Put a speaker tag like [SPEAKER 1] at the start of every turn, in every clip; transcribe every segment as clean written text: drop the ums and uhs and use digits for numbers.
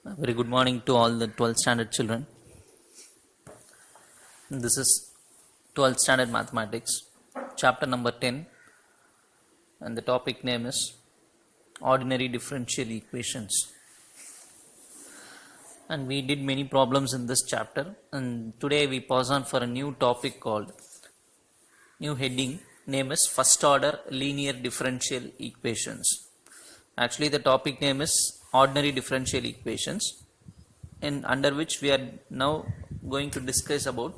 [SPEAKER 1] Very good morning to all the 12th standard children. This is 12th standard mathematics, chapter number 10, and the topic name is ordinary differential equations. And we did many problems in this chapter, and today we pause on for a new topic called new heading name is first order linear differential equations. Actually, the topic name is ordinary differential equations, and under which we are now going to discuss about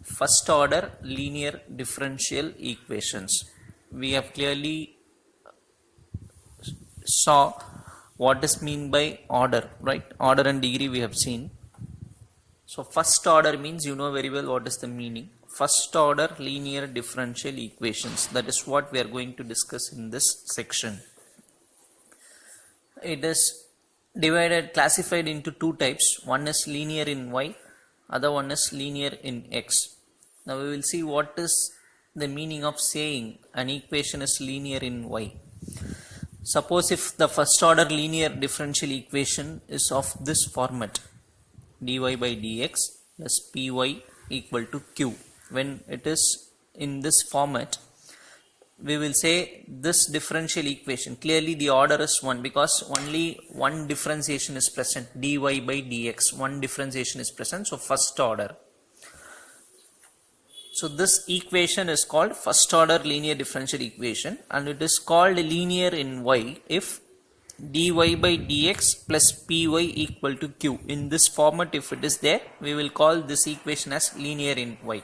[SPEAKER 1] first order linear differential equations. We have clearly saw what is mean by order, right? Order and degree we have seen. So first order means you know very well what is the meaning. First order linear differential equations, that is what we are going to discuss in this section. It is classified into two types. One is linear in y, other one is linear in x. Now we will see what is the meaning of saying an equation is linear in y. Suppose if the first order linear differential equation is of this format, dy by dx plus py equal to q. When it is in this format, we will say this differential equation, clearly the order is 1 because only one differentiation is present, dy by dx, one differentiation is present, so first order. So this equation is called first order linear differential equation, and it is called linear in y if dy by dx plus py equal to q. In this format, if it is there, we will call this equation as linear in y.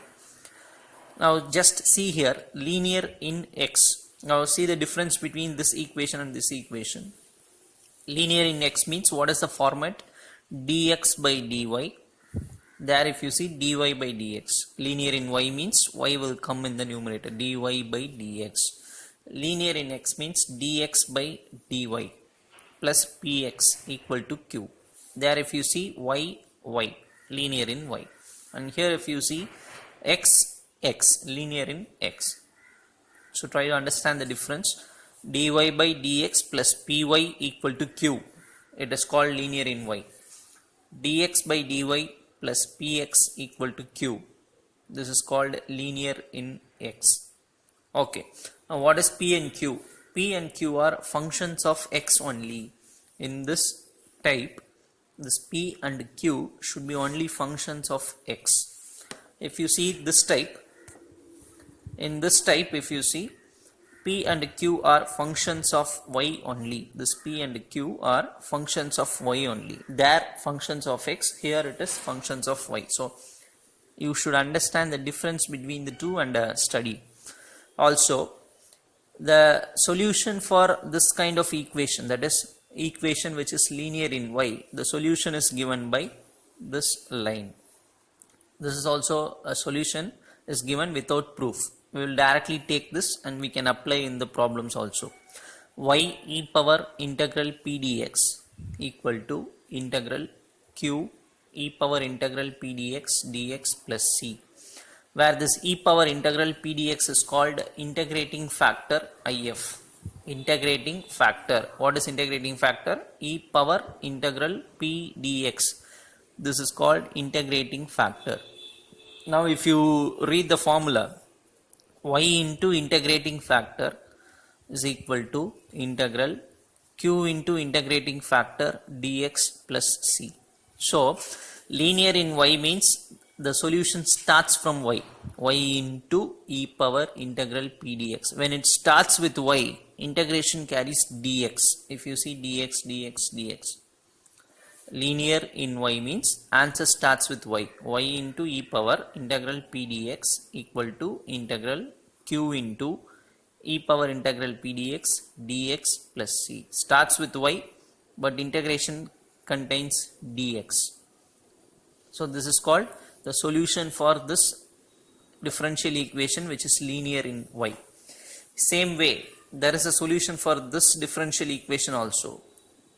[SPEAKER 1] Now just see here, linear in x. Now see the difference between this equation and this equation. Linear in x means what is the format? Dx by dy. There if you see dy by dx. Linear in y means y will come in the numerator, dy by dx. Linear in x means dx by dy plus px equal to q. There if you see y, linear in y. And here if you see x, linear in x. So try to understand the difference. Dy by dx plus py equal to q. It is called linear in y. Dx by dy plus px equal to q. This is called linear in x. Okay. Now what is p and q? P and q are functions of x only. In this type, this p and q should be only functions of x. If you see this type, in this type if you see p and q are functions of y only. This p and q are functions of y only. There functions of x, here it is functions of y. So you should understand the difference between the two and study. Also, the solution for this kind of equation, that is equation which is linear in y, the solution is given by this line. This is also a solution is given without proof. We will directly take this and we can apply in the problems also. Y e power integral p dx equal to integral q e power integral p dx plus c, where this e power integral p dx is called integrating factor if. Integrating factor. What is integrating factor? E power integral p dx. This is called integrating factor. Now if you read the formula, y into integrating factor is equal to integral q into integrating factor dx plus c. So linear in y means the solution starts from y into e power integral p dx. When it starts with y, integration carries dx. If you see dx. Linear in y means answer starts with y into e power integral p dx equal to integral q into e power integral p dx plus c. Starts with y, but integration contains dx. So this is called the solution for this differential equation which is linear in y. Same way, there is a solution for this differential equation also.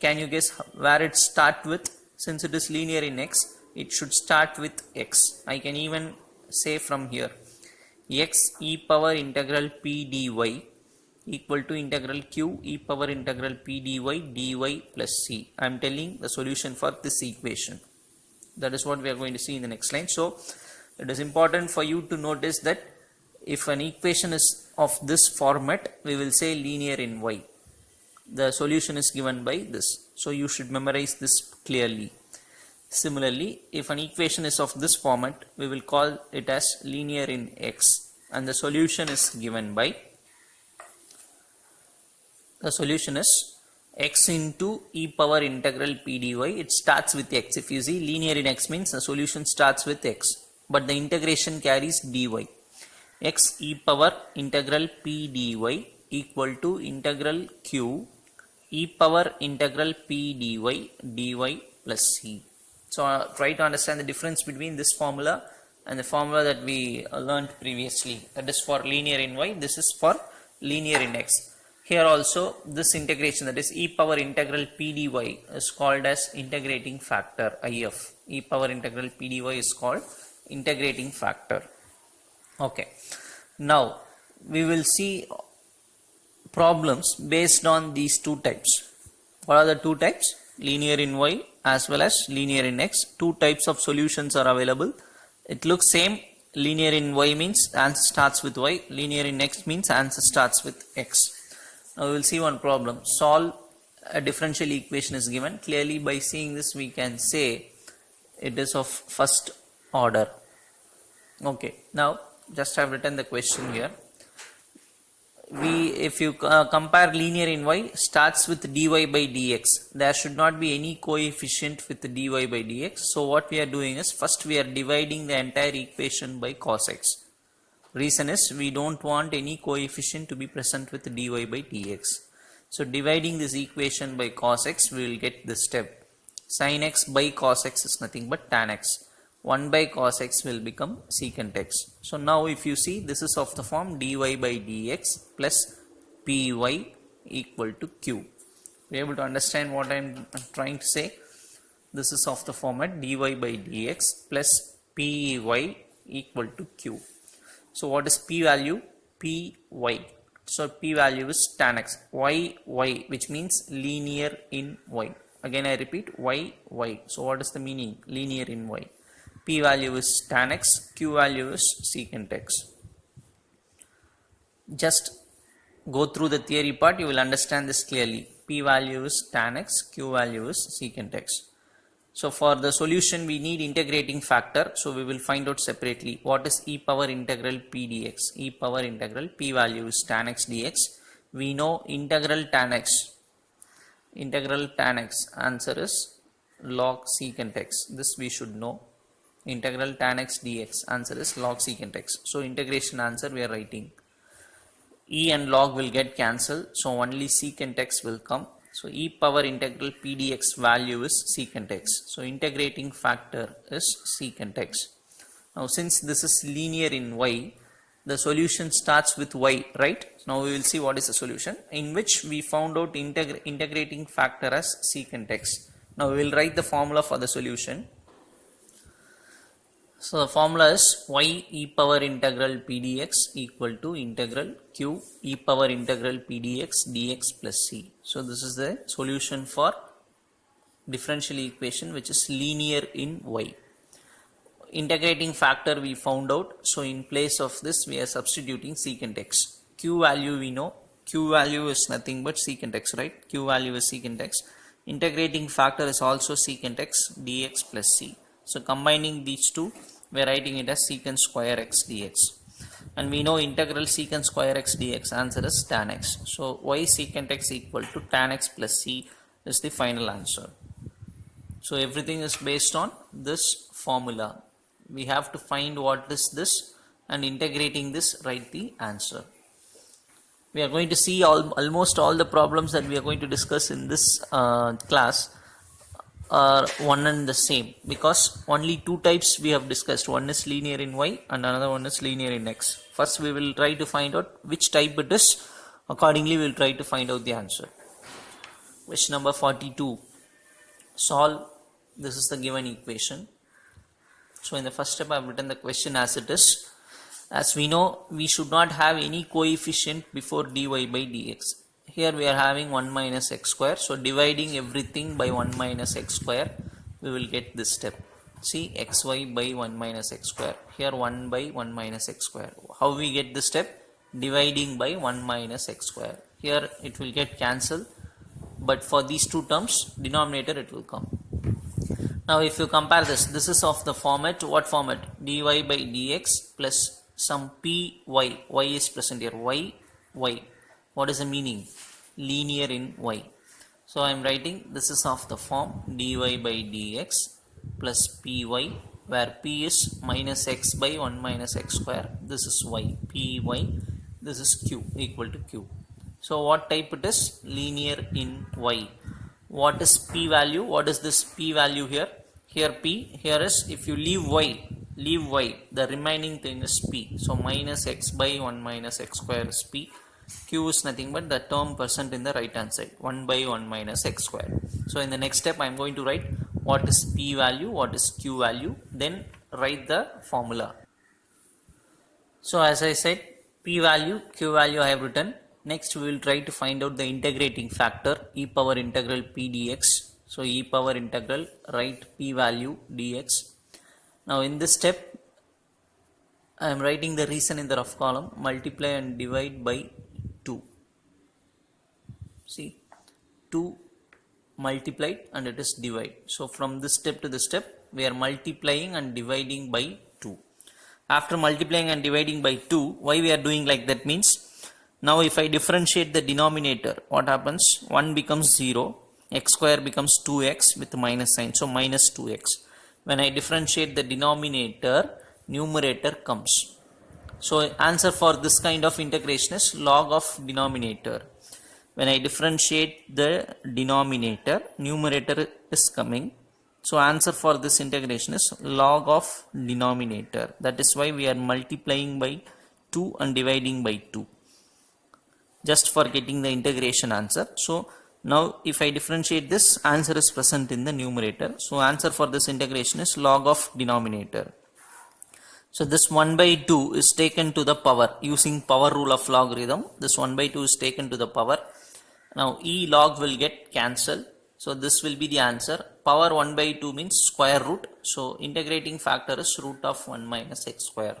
[SPEAKER 1] Can you guess where it start with? Since it is linear in x, it should start with x. I can even say from here, x e power integral p dy equal to integral q e power integral p dy dy plus c. I am telling the solution for this equation. That is what we are going to see in the next line. So it is important for you to notice that if an equation is of this format, we will say linear in y. The solution is given by this. So you should memorize this clearly. Similarly, if an equation is of this format, we will call it as linear in x, and the solution is given by, the solution is x into e power integral p dy. It starts with x. If you see, linear in x means the solution starts with x, but the integration carries dy. X e power integral p dy equal to integral q e power integral p dy dy plus c. So try to understand the difference between this formula and the formula that we learned previously. That is for linear in y. This is for linear in x. Here also this integration, that is e power integral p dy, is called as integrating factor if. E power integral p dy is called integrating factor. Okay. Now we will see problems based on these two types. What are the two types? Linear in y as well as linear in x. Two types of solutions are available. It looks same. Linear in y means answer starts with y. Linear in x means answer starts with x. Now we will see one problem. Solve a differential equation is given. Clearly by seeing this we can say it is of first order. Okay. Now just have written the question here. If you compare linear in y starts with dy by dx, there should not be any coefficient with dy by dx. So what we are doing is, first we are dividing the entire equation by cos x. Reason is we don't want any coefficient to be present with dy by dx. So dividing this equation by cos x, we will get this step. Sin x by cos x is nothing but tan x. 1 by cos x will become secant x. So now if you see, this is of the form dy by dx plus py equal to q. Be able to understand what I am trying to say? This is of the format dy by dx plus py equal to q. So what is p value? Py. So p value is tan x. Y, which means linear in y. Again I repeat, y. So what is the meaning? Linear in y. P value is tan x, q value is secant x. Just go through the theory part, you will understand this clearly. P value is tan x, q value is secant x. So for the solution we need integrating factor, so we will find out separately. What is e power integral p dx? E power integral p value is tan x dx. We know integral tan x. Integral tan x answer is log secant x. This we should know. Integral tan x dx answer is log secant x. So integration answer we are writing. E and log will get cancelled, so only secant x will come. So e power integral p dx value is secant x. So integrating factor is secant x. Now since this is linear in y, the solution starts with y, right? Now we will see what is the solution, in which we found out integrating factor as secant x. Now we will write the formula for the solution. So the formula is y e power integral p dx equal to integral q e power integral p dx dx plus c. So this is the solution for differential equation which is linear in y. Integrating factor we found out, so in place of this we are substituting secant x. Q value we know, q value is nothing but secant x, right? Q value is secant x. Integrating factor is also secant x dx plus c. So combining these two, we are writing it as secant square x dx. And we know integral secant square x dx answer is tan x. So y secant x equal to tan x plus c is the final answer. So everything is based on this formula. We have to find what is this, and integrating this write the answer. We are going to see almost all the problems that we are going to discuss in this class are one and the same, because only two types we have discussed. One is linear in y and another one is linear in x. First we will try to find out which type it is. Accordingly we will try to find out the answer. Question number 42. Solve. This is the given equation. So in the first step I have written the question as it is. As we know, we should not have any coefficient before dy by dx. Here we are having 1 minus x square. So dividing everything by 1 minus x square, we will get this step. See, xy by 1 minus x square. Here 1 by 1 minus x square. How we get this step? Dividing by 1 minus x square. Here it will get cancelled, but for these two terms, denominator it will come. Now if you compare this is of the format, what format? Dy by dx plus some py, y is present here, y. What is the meaning? Linear in y. So I am writing this is of the form dy by dx plus py, where p is minus x by 1 minus x square. This is y, py, this is q, equal to q. So what type it is? Linear in y. What is p value? What is this p value here? Here p, here is, if you leave y, the remaining thing is p. So minus x by 1 minus x square is p. Q is nothing but the term present in the right hand side, 1 by 1 minus x square. So in the next step I am going to write what is p value, what is q value, then write the formula. So as I said, p value, q value I have written. Next we will try to find out the integrating factor, e power integral p dx. So e power integral, write p value dx. Now in this step I am writing the reason in the rough column, multiply and divide by 2. See, 2 multiplied and it is divide. So from this step to this step we are multiplying and dividing by 2. After multiplying and dividing by 2, why we are doing like that means, now if I differentiate the denominator, what happens? 1 becomes 0, x square becomes 2x with minus sign, so minus 2x. When I differentiate the denominator, numerator comes. So answer for this kind of integration is log of denominator. When I differentiate the denominator, numerator is coming. So answer for this integration is log of denominator. That is why we are multiplying by 2 and dividing by 2. Just for getting the integration answer. So now if I differentiate this, answer is present in the numerator. So answer for this integration is log of denominator. So this 1 by 2 is taken to the power using power rule of logarithm. This 1 by 2 is taken to the power. Now e log will get cancelled. So this will be the answer. Power 1 by 2 means square root. So integrating factor is root of 1 minus x square.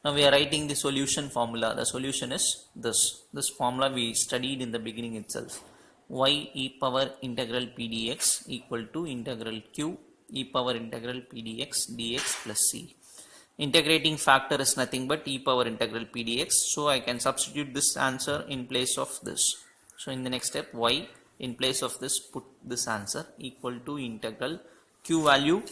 [SPEAKER 1] Now we are writing the solution formula. The solution is this. This formula we studied in the beginning itself. Y e power integral p dx equal to integral q e power integral p dx dx plus c. Integrating factor is nothing but e power integral p dx. So I can substitute this answer in place of this. So in the next step, y in place of this, put this answer equal to integral q value.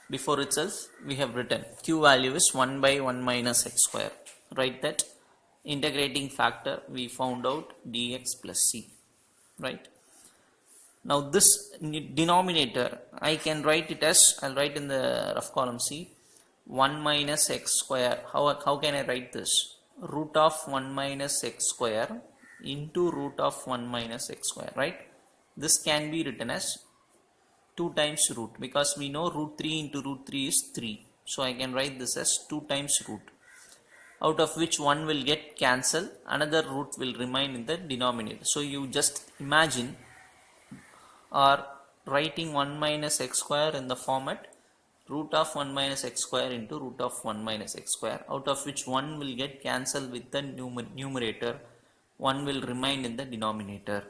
[SPEAKER 1] Before itself we have written q value is 1 by 1 minus x square. Write that. Integrating factor we found out dx plus c. Right. Now this denominator I can write it as, I'll write in the rough column C, 1 minus x square. How can I write this? Root of 1 minus x square into root of 1 minus x square, right? This can be written as 2 times root, because we know root 3 into root 3 is 3. So I can write this as 2 times root, out of which 1 will get cancelled, another root will remain in the denominator. So you just imagine or writing 1 minus x square in the format root of 1 minus x square into root of 1 minus x square, out of which 1 will get cancelled with the numerator, 1 will remain in the denominator.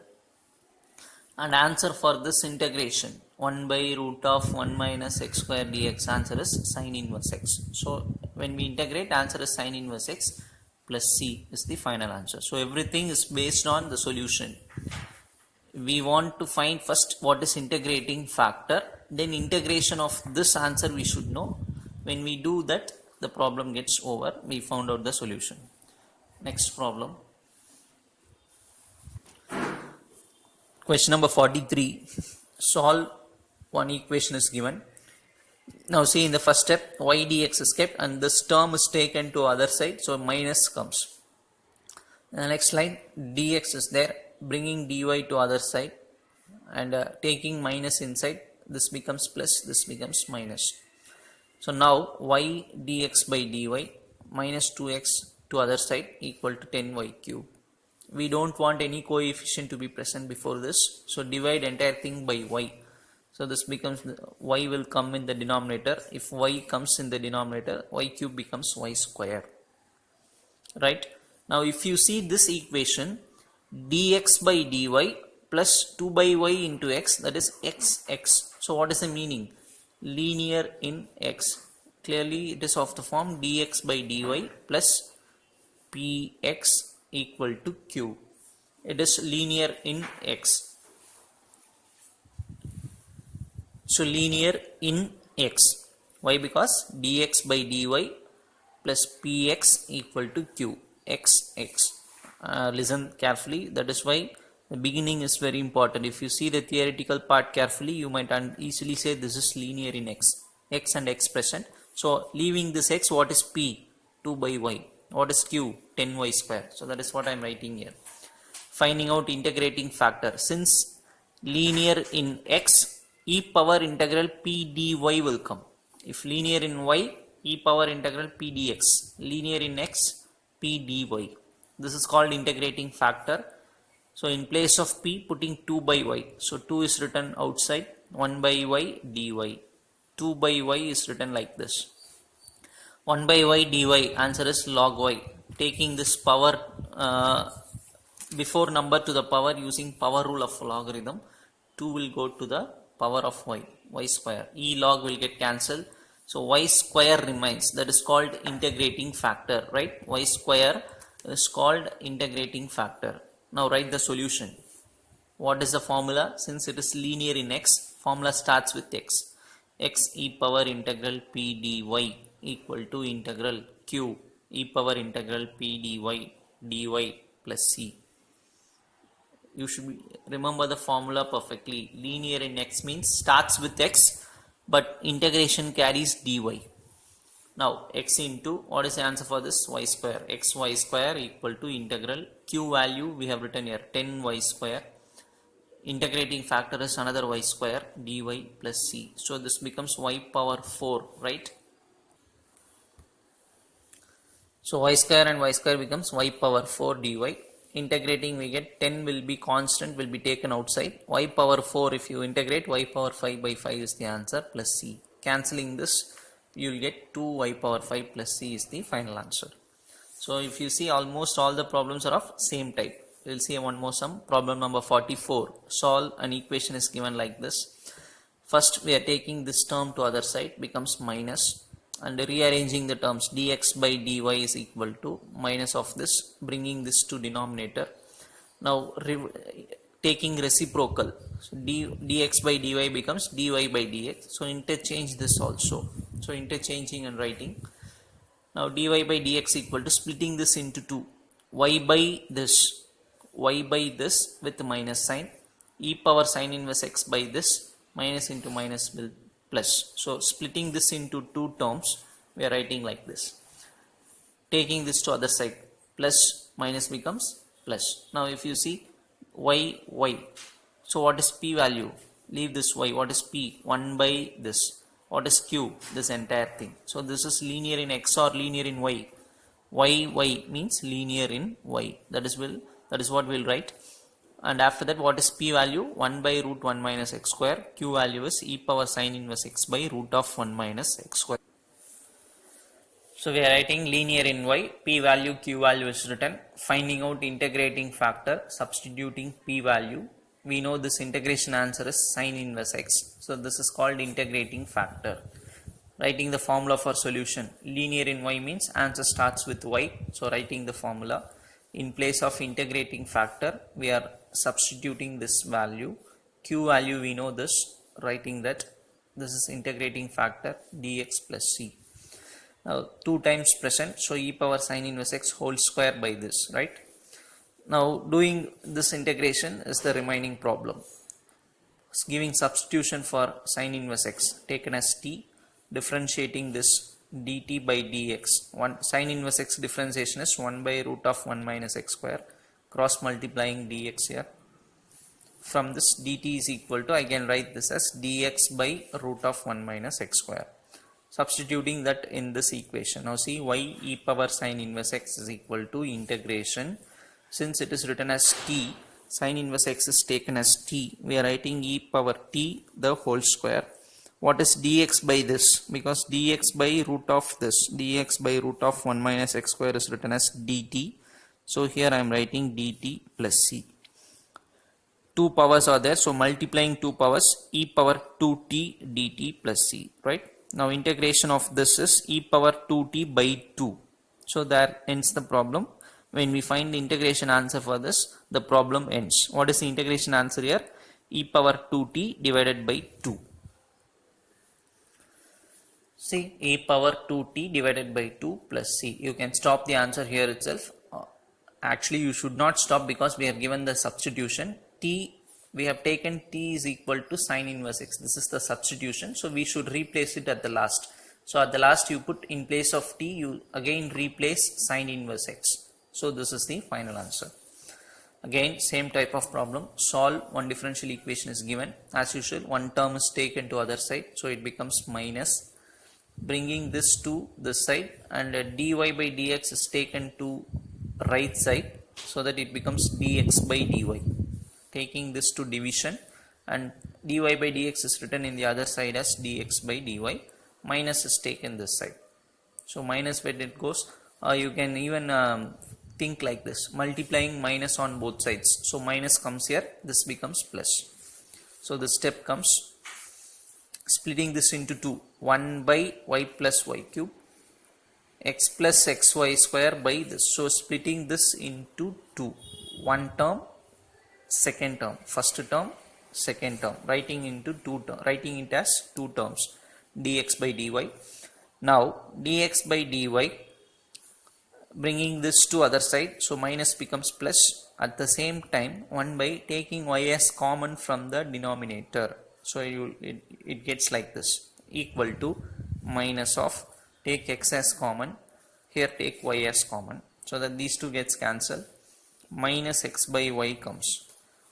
[SPEAKER 1] And answer for this integration, 1 by root of 1 minus x square dx, answer is sin inverse x. So when we integrate, answer is sin inverse x plus c is the final answer. So everything is based on the solution. We want to find first what is integrating factor, then integration of this answer we should know. When we do that, the problem gets over. We found out the solution. Next problem. Question number 43. Solve one equation is given. Now see, in the first step y dx is kept and this term is taken to other side, so minus comes. In the next line dx is there, bringing dy to other side and taking minus inside, this becomes plus, this becomes minus. So now y dx by dy minus 2x to other side equal to 10y cube. We don't want any coefficient to be present before this, so divide entire thing by y. So this becomes y will come in the denominator. If y comes in the denominator, y cube becomes y square, right? Now if you see this equation, dx by dy plus 2 by y into x, that is x. So what is the meaning? Linear in x. Clearly it is of the form dx by dy plus px equal to q. It is linear in x. So linear in x. Why? Because dx by dy plus px equal to q. X. Listen carefully. That is why the beginning is very important. If you see the theoretical part carefully, you might easily say this is linear in x and x present. So leaving this x, what is p? 2 by y. What is q? 10y square. So that is what I am writing here. Finding out integrating factor. Since linear in x, e power integral p dy will come. If linear in y, e power integral p dx. Linear in x, p dy. This is called integrating factor. So in place of p, putting 2 by y. So 2 is written outside, 1 by y dy. 2 by y is written like this. 1 by y dy, answer is log y. Taking this power before number to the power using power rule of logarithm, 2 will go to the power of y square. E log will get cancelled. So y square remains. That is called integrating factor, right? Y square is called integrating factor. Now write the solution. What is the formula? Since it is linear in x, formula starts with x. X e power integral p dy equal to integral q e power integral p dy plus c. You should remember the formula perfectly. Linear in x means starts with x, but integration carries dy. Now x into, what is the answer for this? Y square. Xy square equal to integral q value we have written here, 10y square. Integrating factor is another y square dy plus c. So this becomes y power 4, right? So y square and y square becomes y power 4 dy. Integrating, we get 10 will be constant, will be taken outside. Y power 4, if you integrate, y power 5 by 5 is the answer plus c. Cancelling this, you will get 2y power 5 plus c is the final answer. So if you see, almost all the problems are of same type. We will see one more sum. Problem number 44. Solve an equation is given like this. First we are taking this term to other side, becomes minus, and rearranging the terms. Dx by dy is equal to minus of this, bringing this to denominator. Now taking reciprocal, so dx by dy becomes dy by dx. So interchange this also. So interchanging and writing. Now dy by dx equal to splitting this into 2. Y by this with minus sign. E power sin inverse x by this, minus into minus will plus. So splitting this into 2 terms, we are writing like this. Taking this to other side, plus minus becomes plus. Now if you see y, so what is p value? Leave this y. What is p? 1 by this. What is q? This entire thing. So this is linear in x or linear in y. Y means linear in y. That is what we'll write. And after that, what is p value? 1 by root 1 minus x square. Q value is e power sin inverse x by root of 1 minus x square. So we are writing linear in y. P value, q value is written. Finding out integrating factor, substituting p value. We know this integration answer is sin inverse x. So this is called integrating factor. Writing the formula for solution. Linear in y means answer starts with y. So writing the formula. In place of integrating factor, we are substituting this value. Q value, we know this. Writing that this is integrating factor dx plus c. Now 2 times present, so e power sin inverse x whole square by this, right? Now doing this integration is the remaining problem. It's giving substitution for sin inverse x taken as t, differentiating this dt by dx. Sin inverse x differentiation is 1 by root of 1 minus x square, cross multiplying dx here. From this dt is equal to, I can write this as dx by root of 1 minus x square. substituting that in this equation. Now see, y e power sine inverse x is equal to integration. Since it is written as t, sine inverse x is taken as t, we are writing e power t the whole square. What is dx by this? Because dx by root of this, dx by root of 1 minus x square is written as dt. So here I am writing dt plus c. Two powers are there, so multiplying two powers, e power 2t dt plus c, right? Now integration of this is e power 2t by 2. So there ends the problem. When we find the integration answer for this, the problem ends. What is the integration answer here? E power 2t divided by 2. See, e power 2t divided by 2 plus c. You can stop the answer here itself. Actually, you should not stop because we have given the substitution. T, we have taken t is equal to sine inverse x. This is the substitution. So we should replace it at the last. So at the last you put in place of t, you again replace sine inverse x. So this is the final answer. Again, same type of problem. Solve one differential equation is given. As usual, one term is taken to other side. So it becomes minus. Bringing this to this side, and dy by dx is taken to right side, so that it becomes dx by dy. Taking this to division, and dy by dx is written in the other side as dx by dy. Minus is taken this side. So minus when it goes, you can even think like this, multiplying minus on both sides. So minus comes here, this becomes plus. So the step comes splitting this into 2, 1 by y plus y cube, x plus xy square by this. So splitting this into 2, one term, second term, first term, second term, writing into writing it as two terms, dx by dy. Now dx by dy, bringing this to other side, so minus becomes plus. At the same time, 1 by taking y as common from the denominator. So it gets like this, equal to minus of, take x as common, here take y as common, so that these two gets cancelled, minus x by y comes.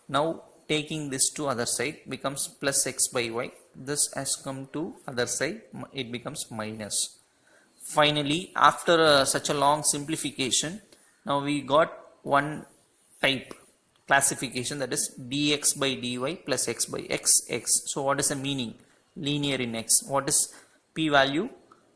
[SPEAKER 1] Now taking this to other side becomes plus x by y, this has come to other side, it becomes minus. Finally, after such a long simplification, now we got one type classification, that is dx by dy plus x by x. So what is the meaning? Linear in x. What is p value?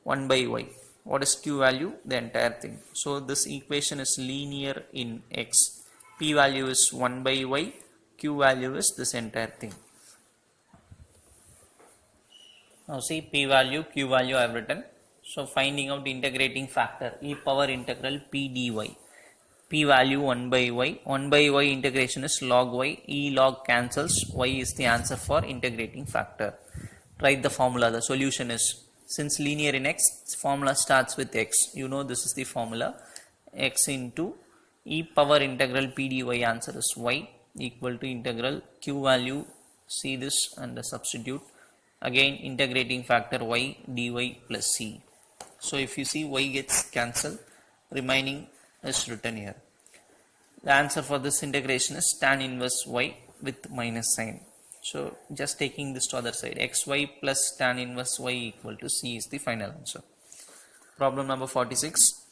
[SPEAKER 1] 1 by y. What is q value? The entire thing. So this equation is linear in x. P value is 1 by y. Q value is this entire thing. Now see, p value, q value I have written. So finding out integrating factor, e power integral p dy. P value 1 by y. 1 by y integration is log y. E log cancels. Y is the answer for integrating factor. Write the formula. The solution is, since linear in x, formula starts with x. You know this is the formula. X into e power integral p dy, answer is y, equal to integral q value. See this and substitute. Again integrating factor y dy plus c. So if you see, y gets cancelled, remaining is written here. The answer for this integration is tan inverse y with minus sign. So just taking this to other side, xy plus tan inverse y equal to c is the final answer. Problem number 46.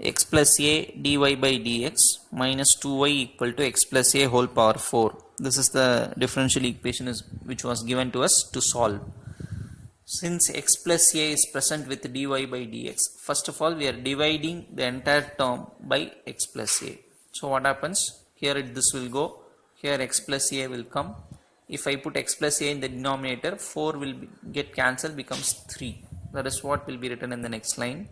[SPEAKER 1] X plus a dy by dx minus 2y equal to x plus a whole power 4. This is the differential equation which was given to us to solve. Since x plus a is present with dy by dx, first of all we are dividing the entire term by x plus a. So what happens? Here this will go, here x plus a will come. If I put x plus a in the denominator, 4 will get cancelled, becomes 3. That is what will be written in the next line.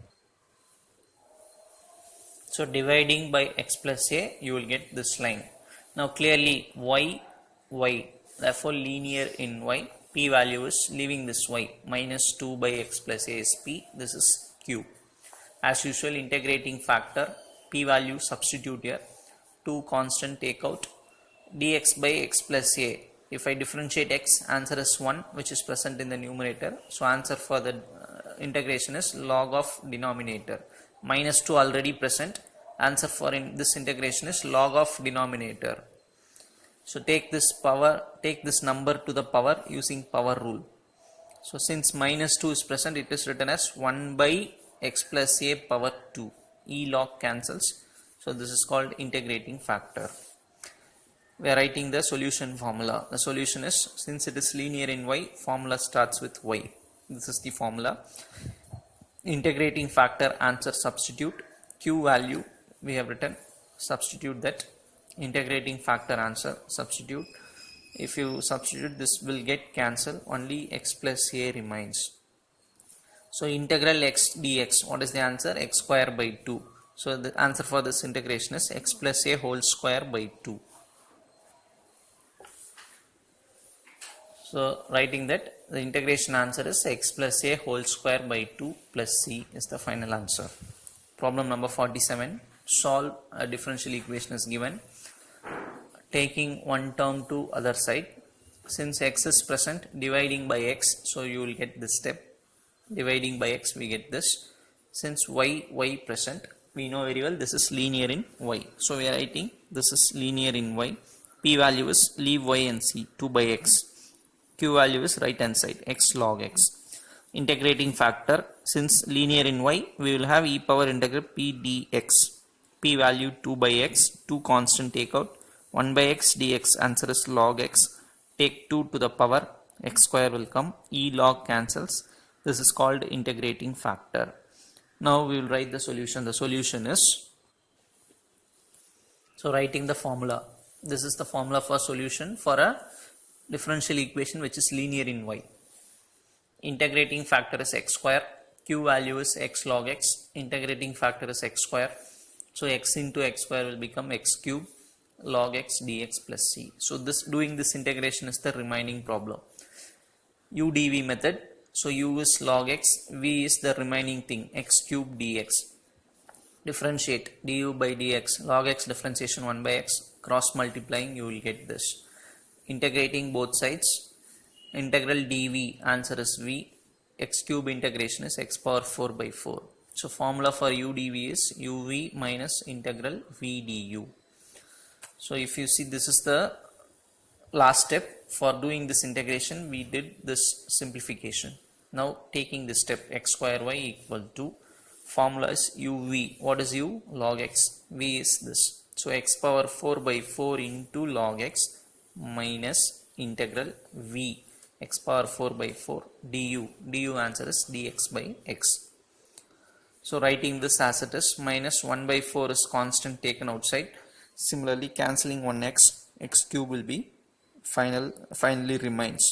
[SPEAKER 1] So dividing by x plus a, you will get this line. Now clearly y, therefore linear in y. P value is, leaving this y, minus 2 by x plus a is p, this is q. As usual, integrating factor, p value substitute here, 2 constant take out, dx by x plus a. If I differentiate x, answer is 1, which is present in the numerator. So answer for the integration is log of denominator. Minus 2 already present, answer for this integration is log of denominator. So take this power, take this number to the power using power rule. So since minus 2 is present, it is written as 1 by x plus a power 2. E log cancels. So this is called integrating factor. We are writing the solution formula. The solution is, since it is linear in y, formula starts with y. This is the formula. Integrating factor answer substitute. Q value we have written. Substitute that. Integrating factor answer substitute. If you substitute, this will get cancelled. Only x plus a remains. So integral x dx. What is the answer? X square by 2. So the answer for this integration is x plus a whole square by 2. So writing that, the integration answer is x plus a whole square by 2 plus c is the final answer. Problem number 47. Solve a differential equation is given. Taking one term to other side. Since x is present, dividing by x, so you will get this step. Dividing by x, we get this. Since y present, we know very well this is linear in y. So we are writing this is linear in y. P value is leave y and c, 2 by x. Q value is right hand side, x log x. Integrating factor, since linear in y, we will have e power integral p dx. P value 2 by x, 2 constant take out. 1 by x dx, answer is log x. Take 2 to the power, x square will come, e log cancels. This is called integrating factor. Now we will write the solution. The solution is, so writing the formula. This is the formula for solution for a differential equation which is linear in y. Integrating factor is x square. Q value is x log x. Integrating factor is x square. So x into x square will become x cube log x dx plus c. So this, doing this integration is the remaining problem. U dv method. So u is log x, v is the remaining thing, x cube dx. Differentiate du by dx, log x differentiation 1 by x, cross multiplying you will get this. Integrating both sides, integral dv, answer is v, x cube integration is x power 4 by 4. So formula for u dv is uv minus integral v du. So if you see, this is the last step. For doing this integration, we did this simplification. Now taking this step, x square y equal to, formula is uv. What is u? Log x. V is this. So x power 4 by 4 into log x minus integral v, x power 4 by 4 du. Du answer is dx by x. So writing this as it is, minus 1 by 4 is constant taken outside. Similarly, cancelling 1x, x cube will be finally remains.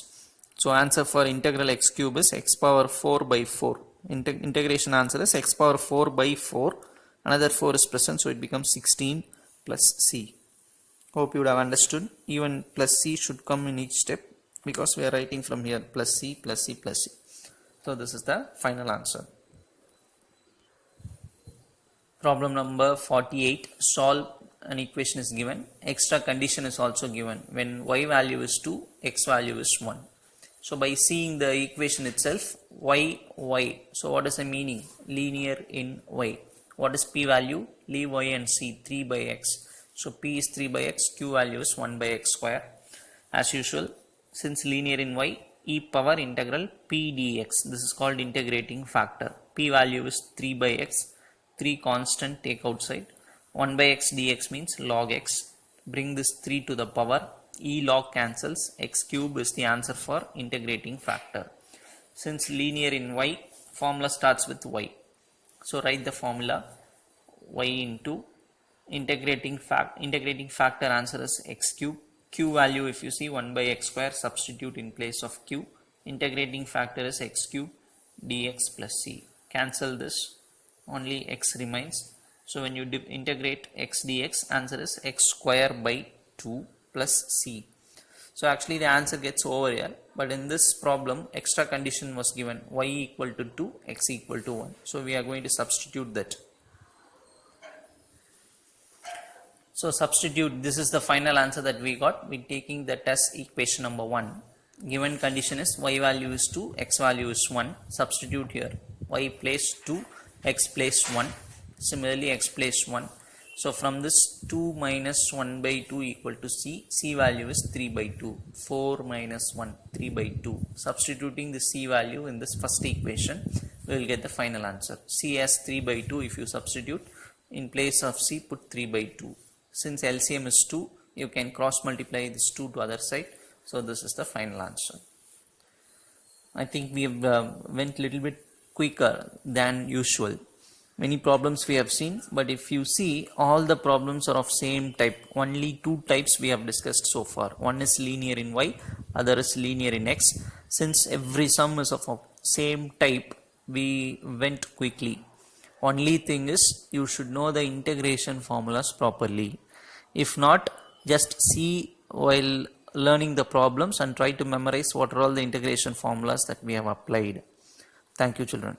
[SPEAKER 1] So answer for integral x cube is x power 4 by 4. Integration answer is x power 4 by 4. Another 4 is present, so it becomes 16 plus c. Hope you would have understood. Even plus c should come in each step, because we are writing from here plus c plus c plus c. So this is the final answer. Problem number 48. Solve an equation is given. Extra condition is also given. When y value is 2, x value is 1. So by seeing the equation itself, y. So what is the meaning? Linear in y. What is p value? Leave y and c, 3 by x. So p is 3 by x, q value is 1 by x square. As usual, since linear in y, e power integral p dx. This is called integrating factor. P value is 3 by x. 3 constant take outside. 1 by x dx means log x. Bring this 3 to the power. E log cancels. X cube is the answer for integrating factor. Since linear in y, formula starts with y. So write the formula. Y into integrating factor answer is x cube. Q value, if you see, 1 by x square, substitute in place of q. Integrating factor is x cube dx plus c. Cancel this. Only x remains. So when you integrate x dx, answer is x square by 2 plus c. So actually the answer gets over here, but in this problem extra condition was given, y equal to 2, x equal to 1. So we are going to substitute that. So substitute, this is the final answer that we got. We taking that as equation number 1. Given condition is y value is 2, x value is 1. Substitute here, y place 2, x place 1. Similarly, x place 1. So from this 2 minus 1 by 2 equal to c, c value is 3 by 2, 4 minus 1, 3 by 2. Substituting the c value in this first equation, we will get the final answer. C as 3 by 2, if you substitute, in place of c put 3 by 2. Since LCM is 2, you can cross multiply this 2 to other side. So this is the final answer. I think we have went little bit quicker than usual. Many problems we have seen, but if you see, all the problems are of same type. Only two types we have discussed so far. One is linear in y, other is linear in x. Since every sum is of same type, we went quickly. Only thing is, you should know the integration formulas properly. If not, just see while learning the problems and try to memorize what are all the integration formulas that we have applied. Thank you, children.